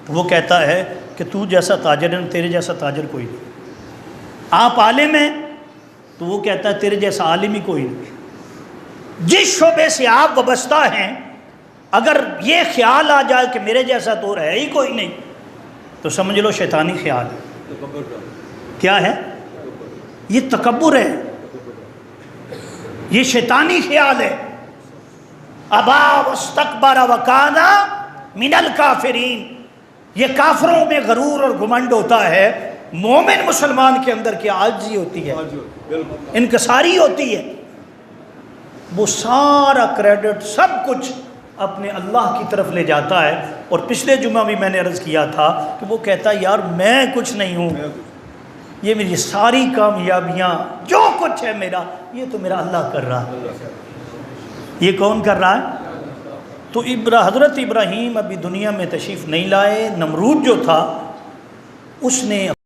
وہ کہتا ہے کہ تو جیسا تاجر ہے تیرے جیسا تاجر کوئی نہیں، آپ عالم ہیں تو وہ کہتا ہے تیرے جیسا عالم ہی کوئی نہیں۔ جس شعبے سے آپ وابستہ ہیں اگر یہ خیال آ جائے کہ میرے جیسا تو ہے ہی کوئی نہیں تو سمجھ لو شیطانی خیال ہے۔ کیا ہے یہ؟ تکبر ہے، یہ شیطانی خیال ہے۔ ابا واستکبر وکان من الکافرین، یہ کافروں میں غرور اور گھمنڈ ہوتا ہے، مومن مسلمان کے اندر کیا عاجزی ہوتی ہے، انکساری ہوتی ہے، وہ سارا کریڈٹ سب کچھ اپنے اللہ کی طرف لے جاتا ہے۔ اور پچھلے جمعہ بھی میں نے عرض کیا تھا کہ وہ کہتا ہے یار میں کچھ نہیں ہوں، یہ میری ساری کامیابیاں جو کچھ ہے میرا یہ تو میرا اللہ کر رہا ہے۔ یہ کون کر رہا ہے؟ تو حضرت ابراہیم ابھی دنیا میں تشریف نہیں لائے، نمرود جو تھا اس نے